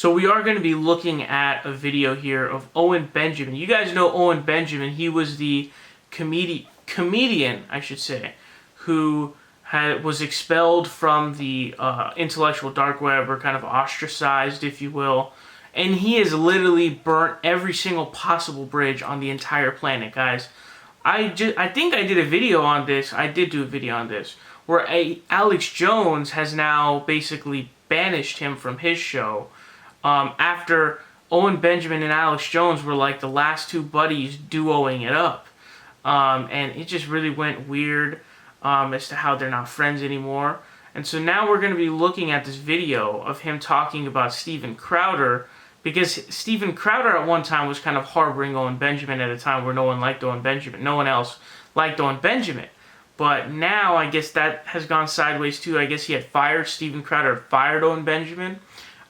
So we are going to be looking at a video here of Owen Benjamin. You guys know Owen Benjamin. He was the comedian, I should say, who was expelled from the intellectual dark web, or kind of ostracized, if you will. And he has literally burnt every single possible bridge on the entire planet, guys. I think I did a video on this. I did do a video on this, where Alex Jones has now basically banished him from his show. After Owen Benjamin and Alex Jones were like the last two buddies duoing it up. And it just really went weird as to how they're not friends anymore. And so now we're going to be looking at this video of him talking about Steven Crowder, because Steven Crowder at one time was kind of harboring Owen Benjamin at a time where no one liked Owen Benjamin. No one else liked Owen Benjamin. But now I guess that has gone sideways too. I guess he had fired Steven Crowder, fired Owen Benjamin.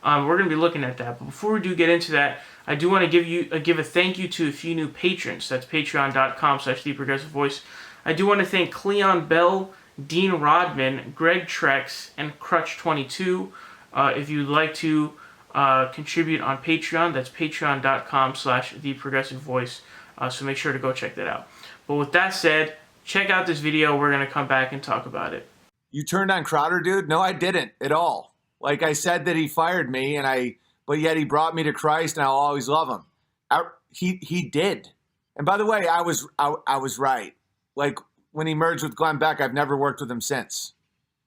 We're going to be looking at that. But before we do get into that, I do want to give a thank you to a few new patrons. That's patreon.com/theprogressivevoice. I do want to thank Cleon Bell, Dean Rodman, Greg Trex, and Crutch22. If you'd like to contribute on Patreon, that's patreon.com/theprogressivevoice. So make sure to go check that out. But with that said, check out this video. We're going to come back and talk about it. You turned on Crowder, dude? No, I didn't at all. Like I said that he fired me, but yet he brought me to Christ, and I'll always love him. He did. And by the way, I was right. Like when he merged with Glenn Beck, I've never worked with him since.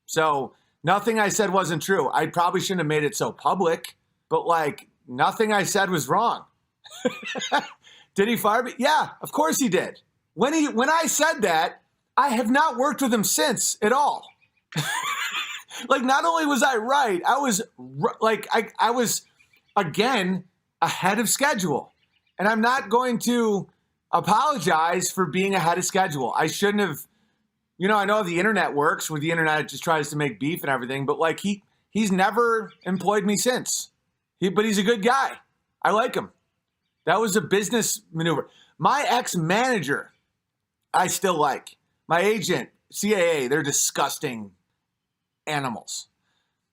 So nothing I said wasn't true. I probably shouldn't have made it so public, but like nothing I said was wrong. Did he fire me? Yeah, of course he did. When I said that, I have not worked with him since at all. Like, not only was I right, I was again ahead of schedule. And I'm not going to apologize for being ahead of schedule. I shouldn't have, I know the internet works, where the internet just tries to make beef and everything, but like he's never employed me since. But he's a good guy. I like him. That was a business maneuver. My ex-manager, I still like. My agent, CAA, they're disgusting animals.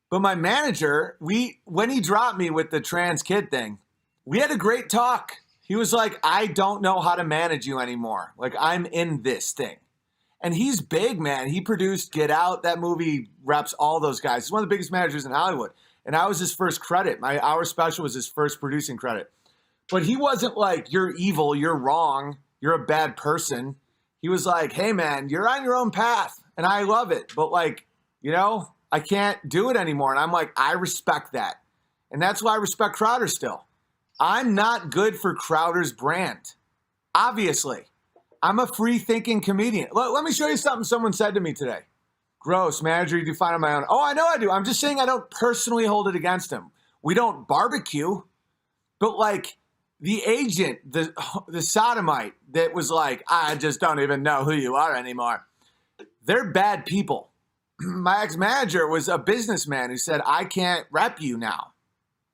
But my manager, when he dropped me with the trans kid thing, we had a great talk. He was like, I don't know how to manage you anymore. Like, I'm in this thing. And he's big, man. He produced Get Out. That movie reps all those guys. He's one of the biggest managers in Hollywood. And I was his first credit. My Hour Special was his first producing credit. But he wasn't like, you're evil, you're wrong, you're a bad person. He was like, hey, man, you're on your own path. And I love it. But like, I can't do it anymore. And I'm like, I respect that. And that's why I respect Crowder still. I'm not good for Crowder's brand. Obviously. I'm a free-thinking comedian. Let me show you something someone said to me today. Gross, manager, you do fine on my own. Oh, I know I do. I'm just saying I don't personally hold it against him. We don't barbecue. But like the agent, the sodomite that was like, I just don't even know who you are anymore. They're bad people. My ex-manager was a businessman who said, I can't rep you now.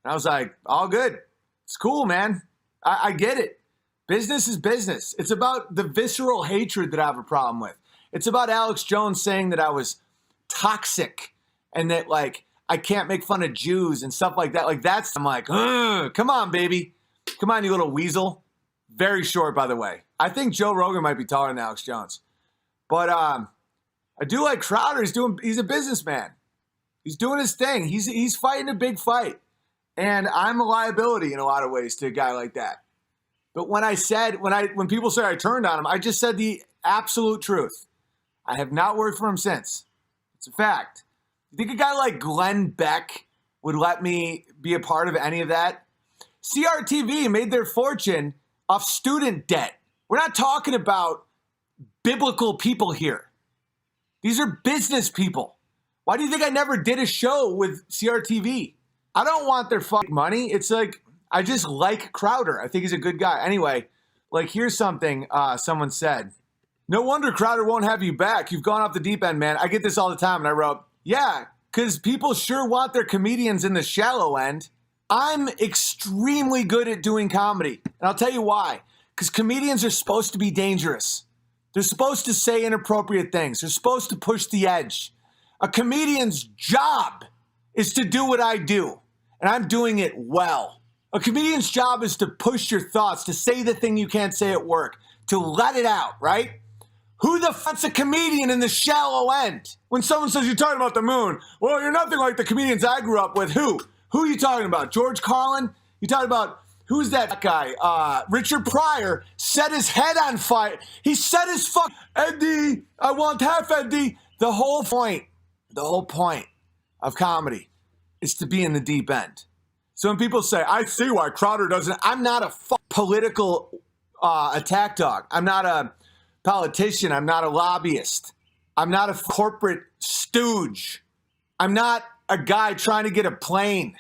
And I was like, all good. It's cool, man. I get it. Business is business. It's about the visceral hatred that I have a problem with. It's about Alex Jones saying that I was toxic and that, like, I can't make fun of Jews and stuff like that. Like, I'm like, come on, baby. Come on, you little weasel. Very short, by the way. I think Joe Rogan might be taller than Alex Jones. But, I do like Crowder. He's a businessman. He's doing his thing. He's fighting a big fight. And I'm a liability in a lot of ways to a guy like that. But when people say I turned on him, I just said the absolute truth. I have not worked for him since. It's a fact. You think a guy like Glenn Beck would let me be a part of any of that? CRTV made their fortune off student debt. We're not talking about biblical people here. These are business people. Why do you think I never did a show with CRTV? I don't want their fucking money. It's like, I just like Crowder. I think he's a good guy. Anyway, like here's something someone said. No wonder Crowder won't have you back. You've gone off the deep end, man. I get this all the time. And I wrote, yeah, because people sure want their comedians in the shallow end. I'm extremely good at doing comedy. And I'll tell you why. Because comedians are supposed to be dangerous. They're supposed to say inappropriate things. They're supposed to push the edge. A comedian's job is to do what I do. and I'm doing it well. A comedian's job is to push your thoughts, to say the thing you can't say at work, to let it out, right? Who the fuck's a comedian in the shallow end? When someone says you're talking about the moon, well, you're nothing like the comedians I grew up with. Who? Who are you talking about? George Carlin? You talking about, who's that guy? Richard Pryor set his head on fire. He set his fuck, Eddie, I want half Eddie. The whole point of comedy is to be in the deep end. So when people say, I see why Crowder doesn't, I'm not a political attack dog. I'm not a politician. I'm not a lobbyist. I'm not a corporate stooge. I'm not a guy trying to get a plane.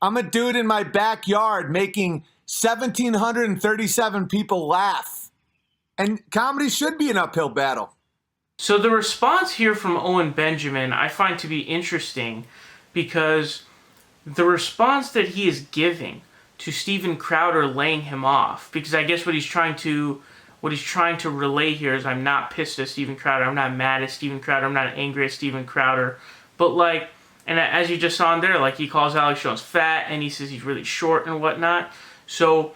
I'm a dude in my backyard making 1,737 people laugh. And comedy should be an uphill battle. So the response here from Owen Benjamin I find to be interesting because the response that he is giving to Steven Crowder laying him off, because I guess what he's trying to relay here is, I'm not pissed at Steven Crowder, I'm not mad at Steven Crowder, I'm not angry at Steven Crowder, but like, and as you just saw in there, like he calls Alex Jones fat and he says he's really short and whatnot. So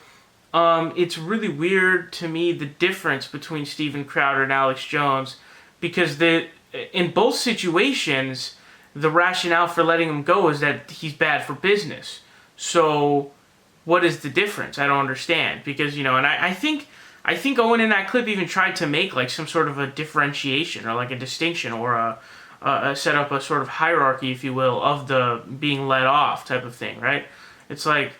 it's really weird to me, the difference between Steven Crowder and Alex Jones, because in both situations, the rationale for letting him go is that he's bad for business. So what is the difference? I don't understand. Because, you know, and I think Owen in that clip even tried to make like some sort of a differentiation or like a distinction or set up a sort of hierarchy, if you will, of the being let off type of thing, right? It's like,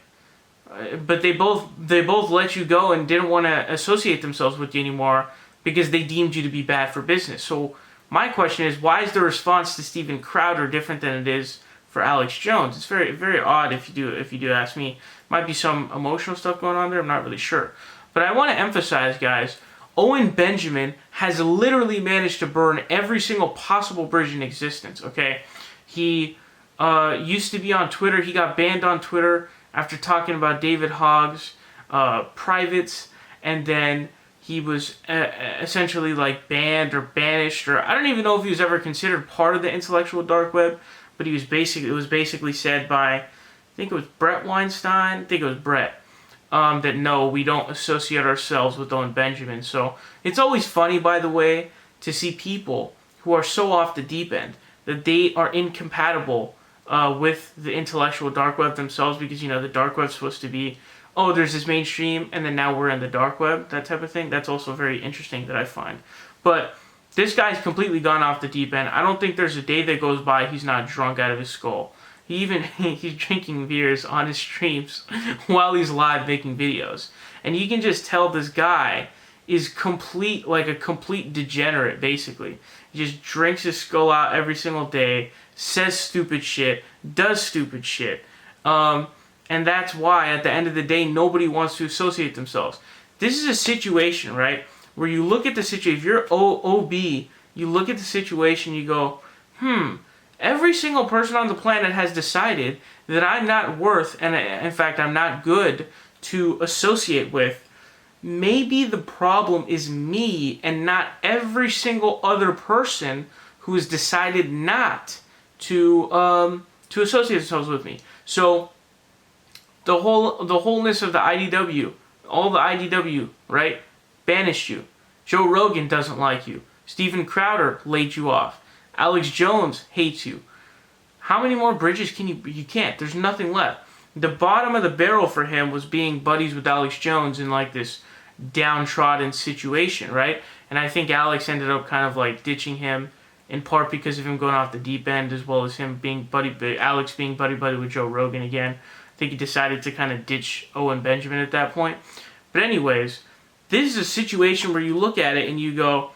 but they both let you go and didn't want to associate themselves with you anymore because they deemed you to be bad for business. So my question is, why is the response to Steven Crowder different than it is for Alex Jones? It's very, very odd if you do ask me. Might be some emotional stuff going on there, I'm not really sure. But I want to emphasize, guys, Owen Benjamin has literally managed to burn every single possible bridge in existence, okay? He used to be on Twitter. He got banned on Twitter after talking about David Hogg's privates, and then he was essentially like banned or banished, or I don't even know if he was ever considered part of the intellectual dark web, but it was basically said by, I think it was Brett Weinstein, that no, we don't associate ourselves with Owen Benjamin. So it's always funny, by the way, to see people who are so off the deep end that they are incompatible with the intellectual dark web themselves, because, you know, the dark web's supposed to be, oh, there's this mainstream, and then now we're in the dark web, that type of thing. That's also very interesting that I find. But this guy's completely gone off the deep end. I don't think there's a day that goes by he's not drunk out of his skull. He's drinking beers on his streams while he's live making videos. And you can just tell this guy is like a complete degenerate, basically. He just drinks his skull out every single day, says stupid shit, does stupid shit. And that's why, at the end of the day, nobody wants to associate themselves. This is a situation, right, where you look at the situation. If you're OB, you look at the situation, you go, every single person on the planet has decided that I'm not worth, and in fact, I'm not good to associate with. Maybe the problem is me and not every single other person who has decided not to associate themselves with me. So the wholeness of the IDW, all the IDW, right, banished you. Joe Rogan doesn't like you. Steven Crowder laid you off. Alex Jones hates you. How many more bridges can you can't. There's nothing left. The bottom of the barrel for him was being buddies with Alex Jones in like this downtrodden situation, right? And I think Alex ended up kind of like ditching him, in part because of him going off the deep end, as well as him being Alex being buddy with Joe Rogan again. I think he decided to kind of ditch Owen Benjamin at that point. But anyways, this is a situation where you look at it and you go,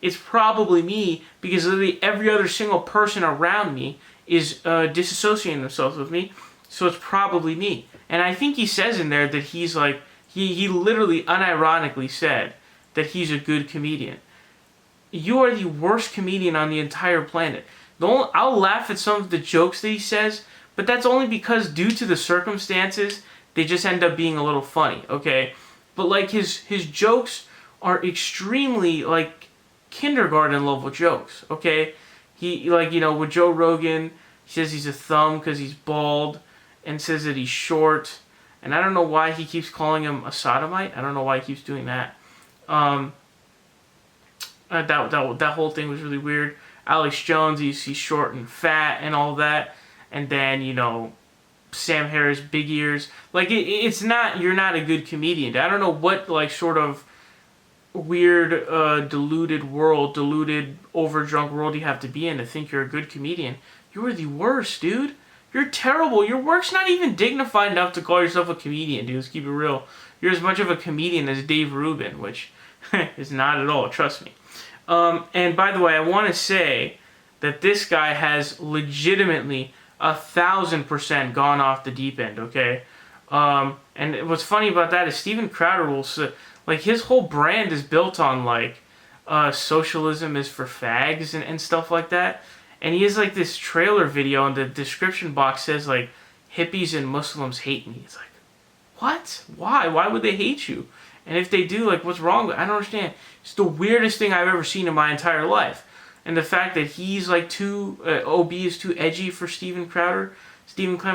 it's probably me, because literally every other single person around me is disassociating themselves with me, so it's probably me. And I think he says in there that he's like, he literally unironically said that he's a good comedian. You are the worst comedian on the entire planet. I'll laugh at some of the jokes that he says, but that's only because due to the circumstances, they just end up being a little funny, okay? But like his jokes are extremely like kindergarten level jokes, okay? He, like, you know, with Joe Rogan, he says he's a thumb because he's bald. and says that he's short. And I don't know why he keeps calling him a sodomite. I don't know why he keeps doing that. That whole thing was really weird. Alex Jones, he's short and fat and all that. And then, you know, Sam Harris, big ears. Like, it's not, you're not a good comedian. I don't know what, like, sort of weird, deluded, overdrunk world you have to be in to think you're a good comedian. You're the worst, dude. You're terrible. Your work's not even dignified enough to call yourself a comedian, dude. Let's keep it real. You're as much of a comedian as Dave Rubin, which is not at all, trust me. And by the way, I want to say that this guy has legitimately 1,000% gone off the deep end, okay? And what's funny about that is Steven Crowder will, like, his whole brand is built on, like, socialism is for fags and stuff like that. And he has, like, this trailer video, and the description box says, like, hippies and Muslims hate me. It's like, what? Why? Why would they hate you? And if they do, like, what's wrong with it? I don't understand. It's the weirdest thing I've ever seen in my entire life. And the fact that he's, like, OB is too edgy for Steven Clem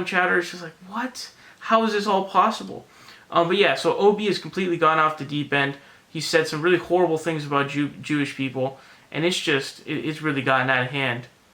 Chowder, is just like, what? How is this all possible? But yeah, so OB has completely gone off the deep end. He said some really horrible things about Jewish people. And it's just, it's really gotten out of hand.